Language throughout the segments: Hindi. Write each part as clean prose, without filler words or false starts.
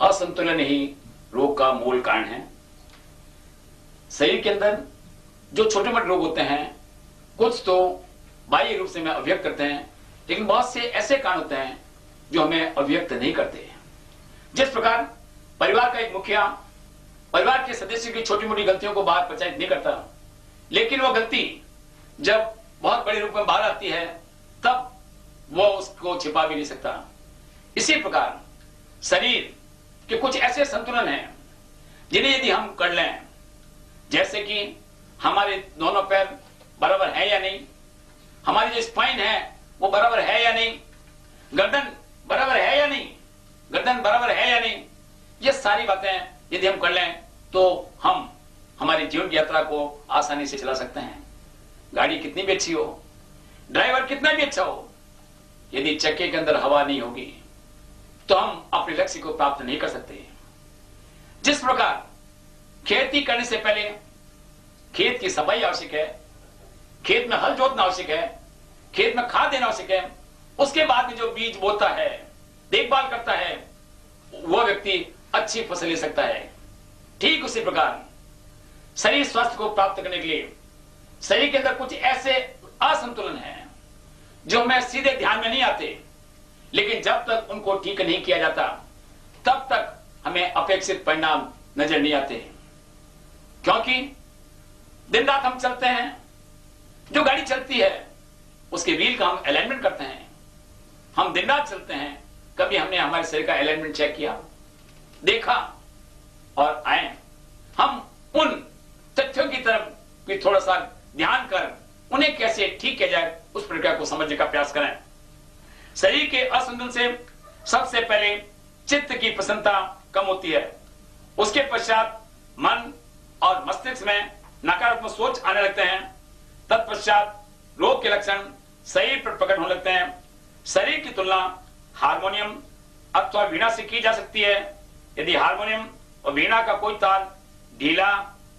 असंतुलन ही रोग का मूल कारण है। शरीर के अंदर जो छोटे मोटे रोग होते हैं, कुछ तो बाह्य रूप से हमें अभिव्यक्त करते हैं, लेकिन बहुत से ऐसे कारण होते हैं जो हमें अभिव्यक्त नहीं करते। जिस प्रकार परिवार का एक मुखिया परिवार के सदस्य की छोटी मोटी गलतियों को बाहर प्रचारित नहीं करता, लेकिन वह गलती जब बहुत बड़े रूप में बाहर आती है तब वह उसको छिपा भी नहीं सकता। इसी प्रकार शरीर के कुछ ऐसे संतुलन हैं जिन्हें यदि हम कर लें, जैसे कि हमारे दोनों पैर बराबर है या नहीं, हमारी जो स्पाइन है वो बराबर है या नहीं, गर्दन बराबर है या नहीं, गर्दन बराबर है या नहीं, ये सारी बातें यदि हम कर लें तो हम हमारी जीवन की यात्रा को आसानी से चला सकते हैं। गाड़ी कितनी भी अच्छी हो, ड्राइवर कितना भी अच्छा हो, यदि चक्के के अंदर हवा नहीं होगी तो हम अपने लक्ष्य को प्राप्त नहीं कर सकते। जिस प्रकार खेती करने से पहले खेत की सफाई आवश्यक है, खेत में हल जोतना आवश्यक है, खेत में खाद देना आवश्यक है, उसके बाद में जो बीज बोता है, देखभाल करता है, वह व्यक्ति अच्छी फसल ले सकता है। ठीक उसी प्रकार शरीर स्वास्थ्य को प्राप्त करने के लिए शरीर के अंदर कुछ ऐसे असंतुलन हैं जो हमें सीधे ध्यान में नहीं आते, लेकिन जब तक उनको ठीक नहीं किया जाता तब तक हमें अपेक्षित परिणाम नजर नहीं आते। क्योंकि दिन रात हम चलते हैं, जो गाड़ी चलती है उसके व्हील का हम अलाइनमेंट करते हैं, हम दिन रात चलते हैं, कभी हमने हमारे शरीर का अलाइनमेंट चेक किया, देखा और आए। हम उन तथ्यों की तरफ भी थोड़ा सा ध्यान कर उन्हें कैसे ठीक किया जाए उस प्रक्रिया को समझने का प्रयास करें। शरीर के असंतुलन से सबसे पहले चित्त की प्रसन्नता कम होती है, उसके पश्चात मन और मस्तिष्क में नकारात्मक सोच आने लगते हैं, तत्पश्चात रोग के लक्षण शरीर पर प्रकट होने लगते हैं। शरीर की तुलना हारमोनियम अथवा वीणा से की जा सकती है। यदि हारमोनियम और वीणा का कोई तार ढीला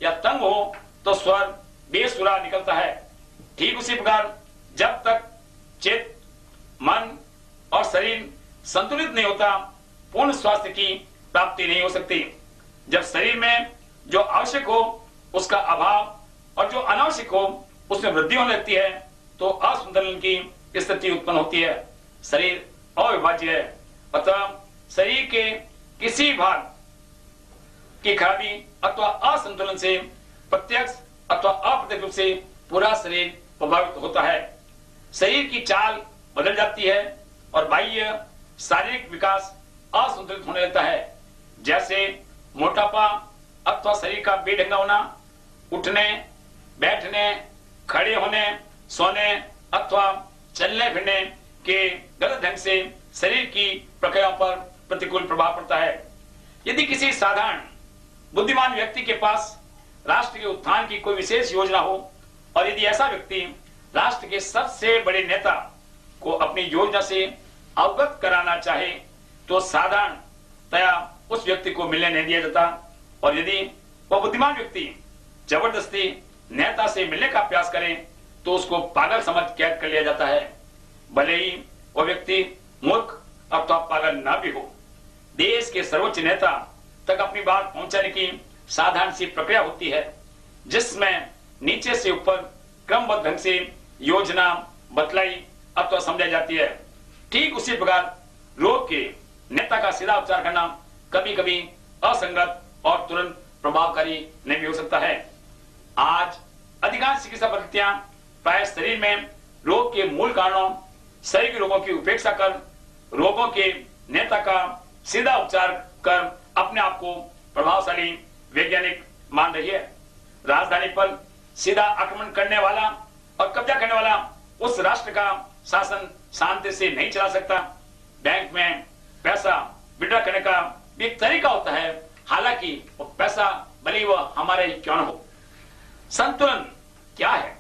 या तंग हो तो स्वर बेसुरा निकलता है। ठीक उसी प्रकार जब तक चित्त, मन और शरीर संतुलित नहीं होता, पूर्ण स्वास्थ्य की प्राप्ति नहीं हो सकती। जब शरीर में जो आवश्यक हो उसका अभाव और जो अनावश्यक हो उसमें वृद्धि होने लगती है तो असंतुलन की स्थिति उत्पन्न होती है। शरीर अविभाज्य है, अतः शरीर के किसी भाग की खराबी अथवा असंतुलन से प्रत्यक्ष अथवा अप्रत्यक्ष रूप से पूरा शरीर प्रभावित होता है। शरीर की चाल बदल जाती है और बाह्य शारीरिक विकास असंतुलित होने लगता है, जैसे मोटापा अथवा शरीर का बेढंगा होना, उठने, बैठने, खड़े होने, सोने अथवा चलने फिरने के गलत ढंग से शरीर की प्रक्रियाओं पर प्रतिकूल प्रभाव पड़ता है। यदि किसी साधारण बुद्धिमान व्यक्ति के पास राष्ट्र के उत्थान की कोई विशेष योजना हो और यदि ऐसा व्यक्ति राष्ट्र के सबसे बड़े नेता को अपनी योजना से अवगत कराना चाहे तो साधारणतया उस व्यक्ति को मिलने नहीं दिया जाता, और यदि वह बुद्धिमान व्यक्ति जबरदस्ती नेता से मिलने का प्रयास करे तो उसको पागल समझ कैद कर लिया जाता है, भले ही वह व्यक्ति मूर्ख अथवा पागल न भी हो। देश के सर्वोच्च नेता तक अपनी बात पहुंचाने की साधारण सी प्रक्रिया होती है, जिसमें नीचे से ऊपर क्रमबद्ध ढंग से योजना बतलाई अथवा समझाई जाती है। ठीक उसी प्रकार रोग के नेता का सीधा उपचार करना कभी कभी असंगत और तुरंत प्रभावकारी नहीं भी हो सकता है। आज अधिकांश चिकित्सा पद्धतियां प्राय शरीर में रोग के मूल कारणों, शरीर के रोगों की उपेक्षा कर रोगों के नेता का सीधा उपचार कर अपने आप को प्रभावशाली वैज्ञानिक मान रही है। राजधानी पर सीधा आक्रमण करने वाला और कब्जा करने वाला उस राष्ट्र का शासन शांति से नहीं चला सकता। बैंक में पैसा विड्रॉ करने का भी एक तरीका होता है, हालांकि वो पैसा भले वह हमारे ही क्यों न हो। संतुलन क्या है?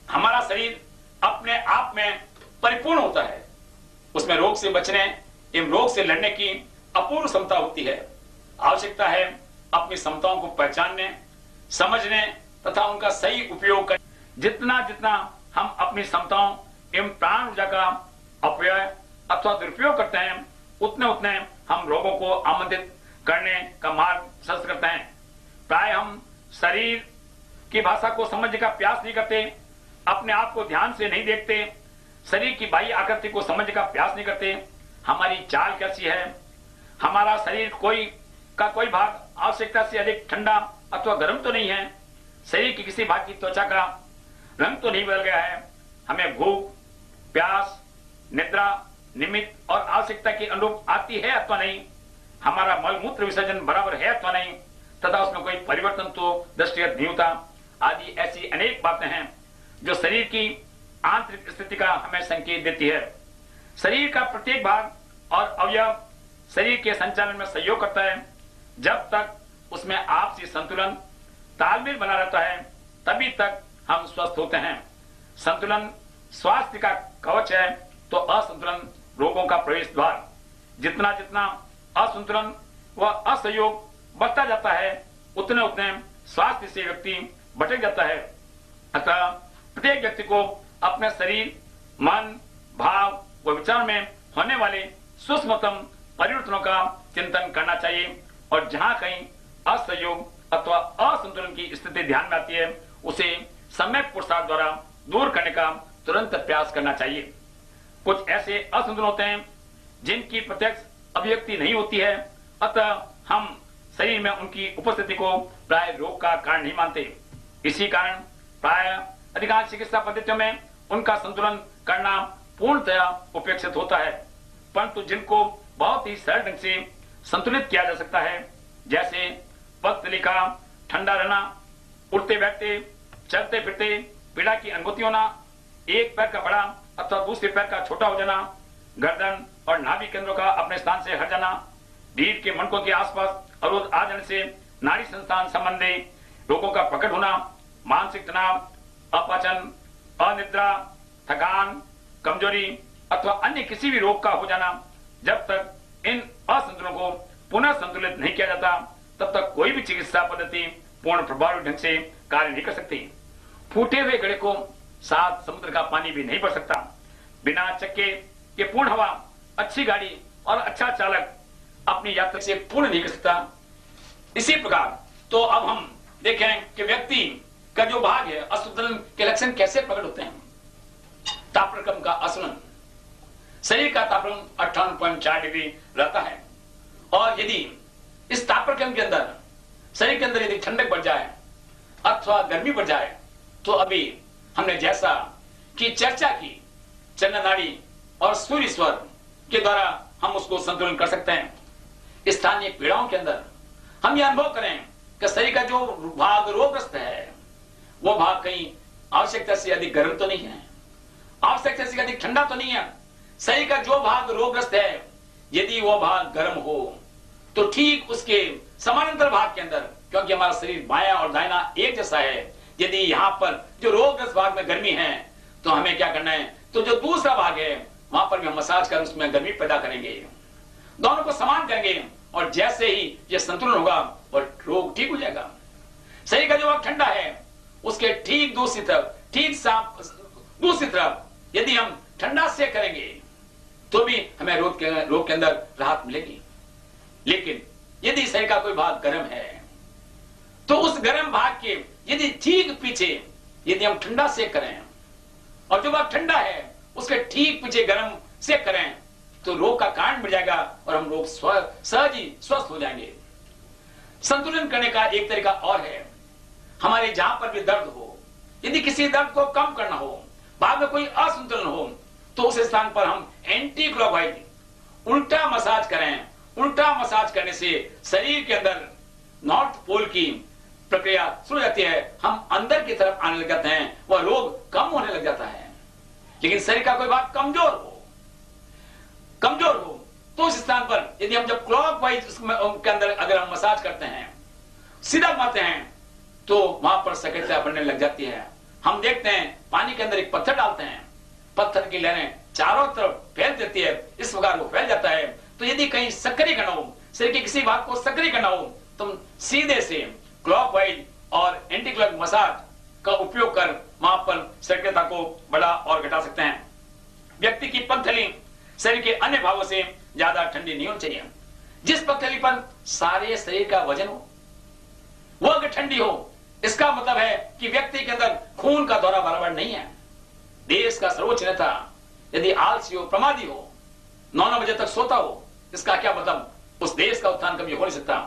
हमारा शरीर अपने आप में परिपूर्ण होता है, उसमें रोग से बचने एवं रोग से लड़ने की अपूर्व क्षमता होती है। आवश्यकता है अपनी क्षमताओं को पहचानने, समझने तथा उनका सही उपयोग करने। जितना जितना हम अपनी क्षमताओं एवं प्राण ऊर्जा का अपव्यय अथवा दुरुपयोग करते हैं, उतने उतने हम रोगों को आमंत्रित करने का मार्ग प्रशस्त करते हैं। प्राय हम शरीर की भाषा को समझने का प्रयास नहीं करते, अपने आप को ध्यान से नहीं देखते, शरीर की बाह्य आकृति को समझने का प्रयास नहीं करते। हमारी चाल कैसी है, हमारा शरीर कोई भाग आवश्यकता से अधिक ठंडा अथवा गर्म तो नहीं है, शरीर की किसी भाग की त्वचा का रंग तो नहीं बदल गया है, हमें भूख, प्यास, निद्रा निमित्त और आवश्यकता के अनुरूप आती है अथवा नहीं, हमारा मल मूत्र विसर्जन बराबर है अथवा नहीं, तथा उसमें कोई परिवर्तन तो दृष्टिगत नहीं होता, आदि ऐसी अनेक बातें हैं जो शरीर की आंतरिक स्थिति का हमें संकेत देती है। शरीर का प्रत्येक भाग और अवयव शरीर के संचालन में सहयोग करता है। जब तक उसमें आपसी संतुलन तालमेल बना रहता है तभी तक हम स्वस्थ होते हैं। संतुलन स्वास्थ्य का कवच है तो असंतुलन रोगों का प्रवेश द्वार। जितना जितना असंतुलन व असहयोग बढ़ता जाता है उतने उतने स्वास्थ्य से व्यक्ति भटक जाता है। अतः प्रत्येक व्यक्ति को अपने शरीर, मन, भाव व विचार में होने वाले सूक्ष्मतम परिवर्तनों का चिंतन करना चाहिए और जहां कहीं असहयोग अथवा असंतुलन की स्थिति ध्यान में आती है उसे सम्यक पुरुषार्थ द्वारा दूर करने का तुरंत प्रयास करना चाहिए। कुछ ऐसे असंतुलन होते हैं जिनकी प्रत्यक्ष अभिव्यक्ति नहीं होती है, अतः हम शरीर में उनकी उपस्थिति को प्राय रोग का कारण नहीं मानते। इसी कारण प्राय अधिकांश चिकित्सा पद्धतियों में उनका संतुलन करना पूर्णतया उपेक्षित होता है, परंतु जिनको बहुत ही सरल ढंग से संतुलित किया जा सकता है, जैसे पथलिका, ठंडा रहना, उठते बैठते, चलते फिरते पीड़ा की अनुभूति होना, एक पैर का बड़ा अथवा दूसरे पैर का छोटा हो जाना, गर्दन और नाभि केंद्रों का अपने स्थान से हट जाना, रीढ़ के मणकों के आसपास अवरोध आ जाने से नाड़ी संस्थान संबंधी रोगों का प्रकट होना, मानसिक तनाव, अपचन, अनिद्रा, थकान, कमजोरी अथवा अन्य किसी भी रोग का हो जाना, जब तक इन असंतुलनों को पुनः संतुलित नहीं किया जाता तब तक कोई भी चिकित्सा पद्धति पूर्ण प्रभावी ढंग से कार्य नहीं कर सकती। फूटे हुए घड़े को साथ समुद्र का पानी भी नहीं भर सकता। बिना चक्के के पूर्ण हवा, अच्छी गाड़ी और अच्छा चालक अपनी यात्रा से पूर्ण नहीं कर सकता। इसी प्रकार तो अब हम देखें कि व्यक्ति का जो भाग है असंतुलन के लक्षण कैसे प्रकट होते हैं। तापक्रम का असंतुलन, शरीर का तापक्रम 58.4 डिग्री रहता है और यदि इस तापक्रम के अंदर शरीर के अंदर यदि ठंडक बढ़ जाए अथवा गर्मी बढ़ जाए तो अभी हमने जैसा कि चर्चा की चंद्र नाड़ी और सूर्य स्वर के द्वारा हम उसको संतुलन कर सकते हैं। स्थानीय पीड़ाओं के अंदर हम यह अनुभव करें कि शरीर का जो भाग रोगग्रस्त है वो भाग कहीं आवश्यकता से अधिक गर्म तो नहीं है, आवश्यकता से अधिक ठंडा तो नहीं है। शरीर का जो भाग रोगग्रस्त है यदि वो भाग गर्म हो तो ठीक उसके समानांतर भाग के अंदर, क्योंकि हमारा शरीर बायां और दाहिना एक जैसा है, यदि यहाँ पर जो रोगग्रस्त भाग में गर्मी है तो हमें क्या करना है, तो जो दूसरा भाग है वहां पर भी हम मसाज कर उसमें गर्मी पैदा करेंगे, दोनों को समान करेंगे और जैसे ही ये संतुलन होगा और रोग ठीक हो जाएगा। शरीर का जो भाग ठंडा है उसके ठीक दूसरी तरफ यदि हम ठंडा से करेंगे तो भी हमें रोग के अंदर राहत मिलेगी। लेकिन यदि शरीर का कोई भाग गर्म है तो उस गर्म भाग के यदि ठीक पीछे यदि हम ठंडा सेक करें और जो भाग ठंडा है उसके ठीक पीछे गर्म सेक करें तो रोग का कारण बढ़ जाएगा और हम लोग सहज ही स्वस्थ हो जाएंगे। संतुलन करने का एक तरीका और है, हमारे जहां पर भी दर्द हो, यदि किसी दर्द को कम करना हो, भाग में कोई असंतुलन हो तो उस स्थान पर हम एंटी क्लॉकवाइज उल्टा मसाज करें। उल्टा मसाज करने से शरीर के अंदर नॉर्थ पोल की प्रक्रिया शुरू हो जाती है, हम अंदर की तरफ आने लग जाते हैं, वह रोग कम होने लग जाता है। लेकिन शरीर का कोई भाग कमजोर हो तो उस स्थान पर यदि हम जब क्लॉकवाइज के अंदर अगर हम मसाज करते हैं, सीधा मारते हैं तो वहां पर सक्रियता बढ़ने लग जाती है। हम देखते हैं पानी के अंदर एक पत्थर डालते हैं, पत्थर की लहरें चारों तरफ फैल देती है, इस प्रकार वो फैल जाता है। तो यदि कहीं सक्रिय करना हो, शरीर के किसी भाग को सक्रिय करना हो तो हम सीधे से क्लॉकवाइज और एंटी क्लॉक मसाज का उपयोग कर वहां पर सक्रियता को बढ़ा और घटा सकते हैं। व्यक्ति की पगथली शरीर के अन्य भागों से ज्यादा ठंडी नहीं होनी चाहिए। जिस पगथली पर सारे शरीर का वजन हो, वो अगर ठंडी हो, इसका मतलब है कि व्यक्ति के अंदर खून का दौरा बराबर नहीं है। देश का सर्वोच्च नेता यदि आलसी हो, प्रमादी हो, 9 बजे तक सोता हो, इसका क्या मतलब? उस देश का उत्थान कभी हो नहीं सकता।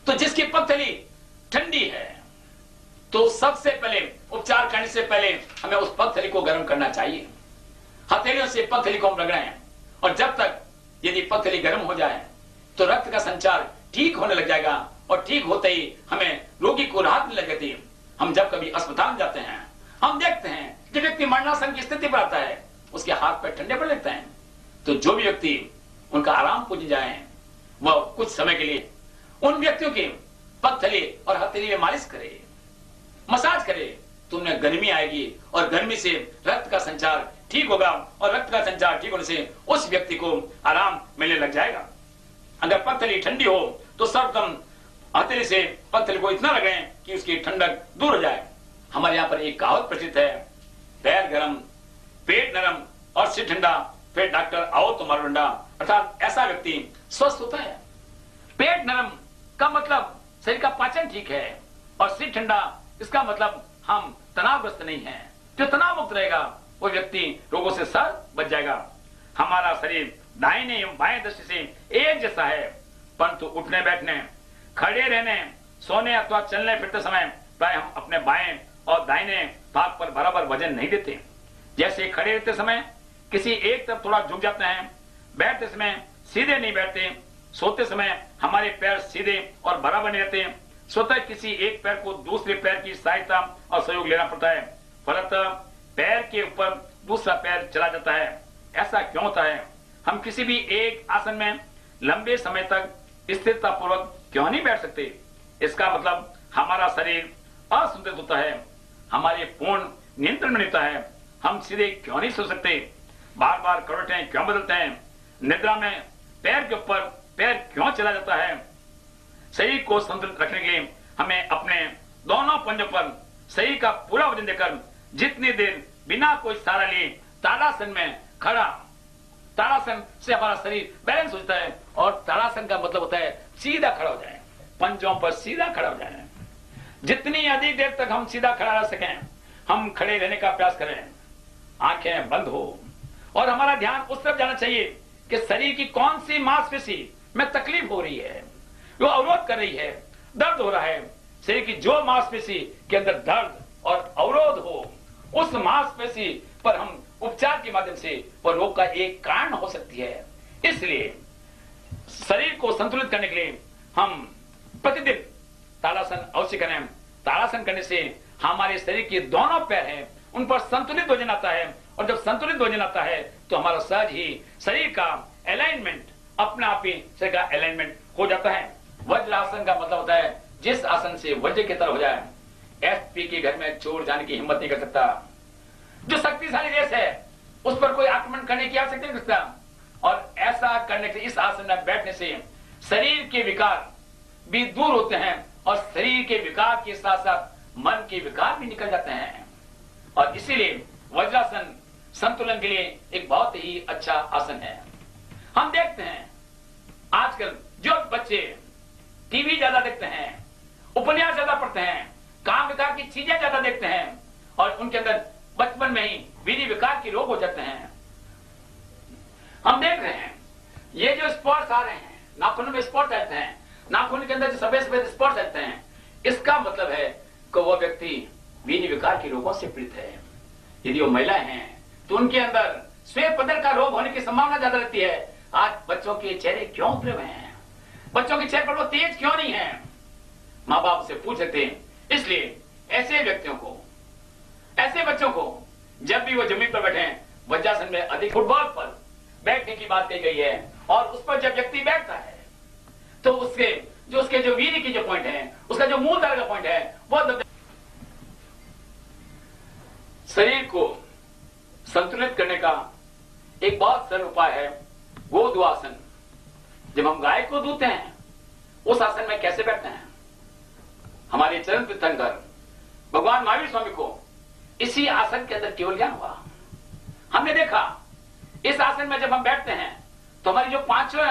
तो जिसकी पगथली ठंडी है, तो सबसे पहले उपचार करने से पहले हमें उस पगथली को गर्म करना चाहिए। हथेलियों से पगथली को हम रगड़ें, और जब तक यदि पगथली गर्म हो जाए तो रक्त का संचार ठीक होने लग जाएगा, और ठीक होते ही हमें रोगी को राहत मिलने लग जाती है। हम जब कभी अस्पताल जाते हैं, हम देखते हैं कि व्यक्ति मरणासन की स्थिति पर आता है, उसके हाथ पैर ठंडे पड़ लगते हैं। तो जो भी व्यक्ति उनका आराम पूछ जाए, वह कुछ समय के लिए उन व्यक्तियों की पगथली और हथेली में मालिश करे, मसाज करे, तो उन्हें गर्मी आएगी, और गर्मी से रक्त का संचार ठीक होगा, और रक्त का संचार ठीक होने से उस व्यक्ति को आराम मिलने लग जाएगा। अगर पगथली ठंडी हो तो सर्वप्रथम हथेली से पगथली को इतना रगड़ें कि उसकी ठंडक दूर हो जाए। हमारे यहाँ पर एक कहावत प्रचलित है, पैर गरम, पेट नरम और सिर ठंडा, फिर डॉक्टर आओ तो मारो डंडा। अर्थात ऐसा व्यक्ति स्वस्थ होता है। पेट नरम का मतलब शरीर का पाचन ठीक है, और सिर ठंडा इसका मतलब हम तनावग्रस्त नहीं है। जो तनाव मुक्त रहेगा वो व्यक्ति रोगों से सर बच जाएगा। हमारा शरीर दाहिने एवं बाएं दृष्टि से एक जैसा है, परंतु उठने बैठने, खड़े रहने, सोने अथवा चलने फिरते समय प्राय हम अपने बाएं और दाहिने भाग पर बराबर वजन नहीं देते। जैसे खड़े रहते समय किसी एक तरफ थोड़ा झुक जाते हैं, बैठते समय सीधे नहीं बैठते, सोते समय हमारे पैर सीधे और बराबर नहीं रहते, स्वतः किसी एक पैर को दूसरे पैर की सहायता और सहयोग लेना पड़ता है, फलतः पैर के ऊपर दूसरा पैर चला जाता है। ऐसा क्यों होता है? हम किसी भी एक आसन में लंबे समय तक स्थिरता पूर्वक क्यों नहीं बैठ सकते? इसका मतलब हमारा शरीर असंतुलित होता है, हमारे पूर्ण नियंत्रण में रहता है। हम सीधे क्यों नहीं सो सकते? बार बार करवटें क्यों बदलते हैं? निद्रा में पैर के ऊपर पैर क्यों चला जाता है? शरीर को संतुलित रखने के लिए हमें अपने दोनों पंजों पर शरीर का पूरा वजन देकर जितनी देर बिना कोई सहारा लिए ताड़ासन में खड़ा, ताड़ासन से हमारा शरीर बैलेंस होता है, और ताड़ासन का मतलब होता है सीधा खड़ा हो जाए, पंजों पर सीधा खड़ा हो जाए। जितनी अधिक देर तक हम सीधा खड़ा रह सकें, हम खड़े रहने का प्रयास करें, आंखें बंद हो, और हमारा ध्यान उस तरफ जाना चाहिए कि शरीर की कौन सी मांसपेशी में तकलीफ हो रही है, वो अवरोध कर रही है, दर्द हो रहा है। शरीर की जो मांसपेशी के अंदर दर्द और अवरोध हो, उस मांसपेशी पर हम उपचार के माध्यम से वह रोग का एक कारण हो सकती है। इसलिए शरीर को संतुलित करने के लिए हम प्रतिदिन ताड़ासन अवश्य करें। ताड़ासन करने से हमारे शरीर के दोनों पैर हैं, उन पर संतुलित वजन आता है, और जब संतुलित वजन आता है तो हमारा सहज ही शरीर का अलाइनमेंट, अपने आप ही शरीर का अलाइनमेंट हो जाता है। वज्रासन का मतलब होता है जिस आसन से वज्र की तरह हो जाए। एफपी के घर में चोर जाने की हिम्मत नहीं कर सकता। जो शक्तिशाली देश है उस पर कोई आक्रमण करने की आवश्यकता नहीं करता, और ऐसा करने से, इस आसन में बैठने से शरीर के विकार भी दूर होते हैं, और शरीर के विकार के साथ साथ मन के विकार भी निकल जाते हैं। और इसीलिए वज्रासन संतुलन के लिए एक बहुत ही अच्छा आसन है। हम देखते हैं आजकल जो बच्चे टीवी ज्यादा देखते हैं, उपन्यास ज्यादा पढ़ते हैं, काम विकार की चीजें ज्यादा देखते हैं, और उनके अंदर बचपन में ही वीर्य विकार के रोग हो जाते हैं। हम देख रहे हैं ये जो स्पॉट्स आ रहे हैं, नाखूनों में स्पॉट रहते हैं, नाखून के अंदर जो सफेद सफेद स्पॉट रहते हैं, इसका मतलब है कि वह व्यक्ति वीर्य विकार के रोगों से पीड़ित है। यदि वो महिलाएं हैं तो उनके अंदर श्वेत पदर का रोग होने की संभावना ज्यादा रहती है। आज बच्चों के चेहरे क्यों उतरे हुए हैं? बच्चों के चेहरे पर वो तेज क्यों नहीं है? माँ बाप से पूछ सकते हैं। इसलिए ऐसे व्यक्तियों को, ऐसे बच्चों को जब भी वो जमीन पर बैठे, वज्रासन में अधिक फुटबॉल पर बैठने की बात कही गई है, और उस पर जब व्यक्ति बैठता है तो उसके जो वीर्य की जो पॉइंट है, उसका जो मूल धारा का पॉइंट है, वो शरीर को संतुलित करने का एक बहुत सरल उपाय है गोधुआसन। जब हम गाय को दूधते हैं उस आसन में कैसे बैठते हैं? हमारे चरण तीर्थंकर भगवान महावीर स्वामी को इसी आसन के अंदर केवल ज्ञान हुआ। हमने देखा इस आसन में जब हम बैठते हैं तो हमारी जो पांचों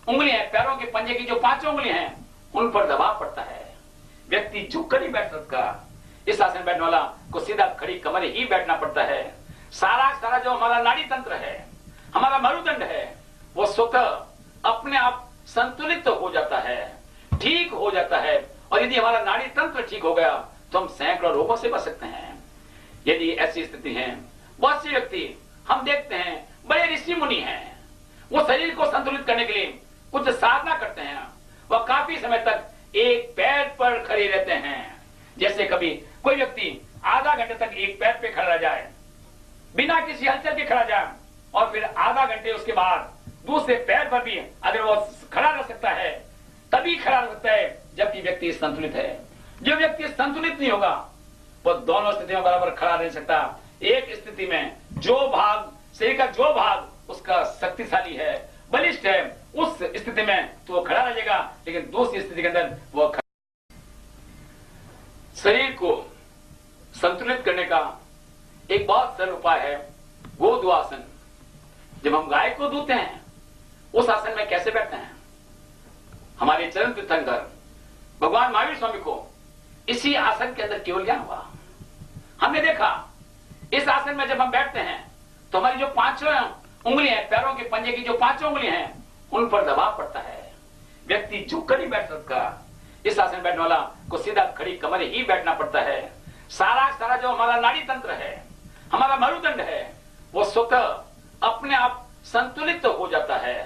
उंगलियां, पैरों के पंजे की जो 5 उंगलियां हैं उन पर दबाव पड़ता है। व्यक्ति झुककर नहीं बैठ सकता। इस आसन बैठने वाला को सीधा खड़ी कमर ही बैठना पड़ता है। सारा जो हमारा नाड़ी तंत्र है, हमारा मरुदंड है, वो स्वतः अपने आप संतुलित हो जाता है, ठीक हो जाता है। और यदि हमारा नाड़ी तंत्र ठीक हो गया तो हम सैकड़ों रोगों से बच सकते हैं। यदि ऐसी स्थिति है, बहुत से व्यक्ति हम देखते हैं बड़े ऋषि मुनि हैं, वो शरीर को संतुलित करने के लिए कुछ साधना करते हैं। वह काफी समय तक एक पैर पर खड़े रहते हैं। जैसे कभी कोई व्यक्ति आधा घंटे तक एक पैर पे खड़ा रह जाए, बिना किसी हलचल के खड़ा जाए, और फिर आधा घंटे उसके बाद दूसरे पैर पर भी अगर वो खड़ा रह सकता है, तभी खड़ा रह सकता है जबकि व्यक्ति संतुलित है। जो व्यक्ति संतुलित नहीं होगा वो दोनों स्थितियों में बराबर खड़ा नहीं सकता। एक स्थिति में जो भाग शरीर का जो भाग उसका शक्तिशाली है, बलिष्ठ है, उस स्थिति में तो वो खड़ा रहेगा, लेकिन दूसरी स्थिति के अंदर वो शरीर को संतुलित करने का एक बहुत सरल उपाय है गोधुआसन। जब हम गाय को दूते हैं उस आसन में कैसे बैठते हैं? हमारे चरण तीर्थंकर भगवान महावीर स्वामी को इसी आसन के अंदर केवल ज्ञान हुआ। हमने देखा इस आसन में जब हम बैठते हैं तो हमारी जो 5 उंगलियां हैं, पैरों के पंजे की जो 5 उंगलियां हैं उन पर दबाव पड़ता है। व्यक्ति झुककर नहीं बैठ सकता। इस आसन बैठने वाला को सीधा खड़ी कमर ही बैठना पड़ता है। सारा जो हमारा नाड़ी तंत्र है, हमारा मरुदंड है, वो स्वतः अपने आप संतुलित हो जाता है,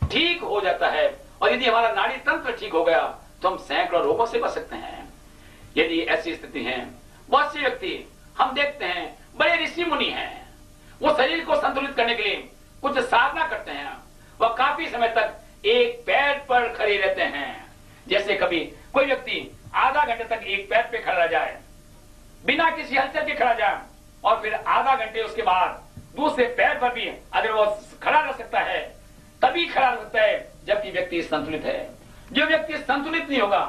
ठीक हो जाता है। और यदि हमारा नाड़ी तंत्र ठीक हो गया तो हम सैकड़ों रोगों से बच सकते हैं। यदि ऐसी स्थिति है, बहुत से व्यक्ति हम देखते हैं बड़े ऋषि मुनि हैं, वो शरीर को संतुलित करने के लिए कुछ साधना करते हैं। वह काफी समय तक एक पैर पर खड़े रहते हैं। जैसे कभी कोई व्यक्ति आधा घंटे तक एक पैर पे खड़ा रह जाए, बिना किसी हलचल के खड़ा जाए, और फिर आधा घंटे उसके बाद दूसरे पैर पर भी अगर वो खड़ा रह सकता है, तभी खड़ा रह सकता है जबकि व्यक्ति संतुलित है। जो व्यक्ति संतुलित नहीं होगा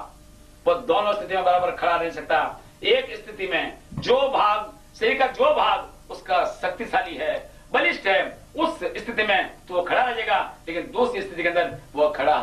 वो दोनों स्थितियों में बराबर खड़ा नहीं सकता। एक स्थिति में जो भाग शरीर का जो भाग उसका शक्तिशाली है, बलिष्ठ है, उस स्थिति में तो वो खड़ा रहेगा, लेकिन दूसरी स्थिति के अंदर वो खड़ा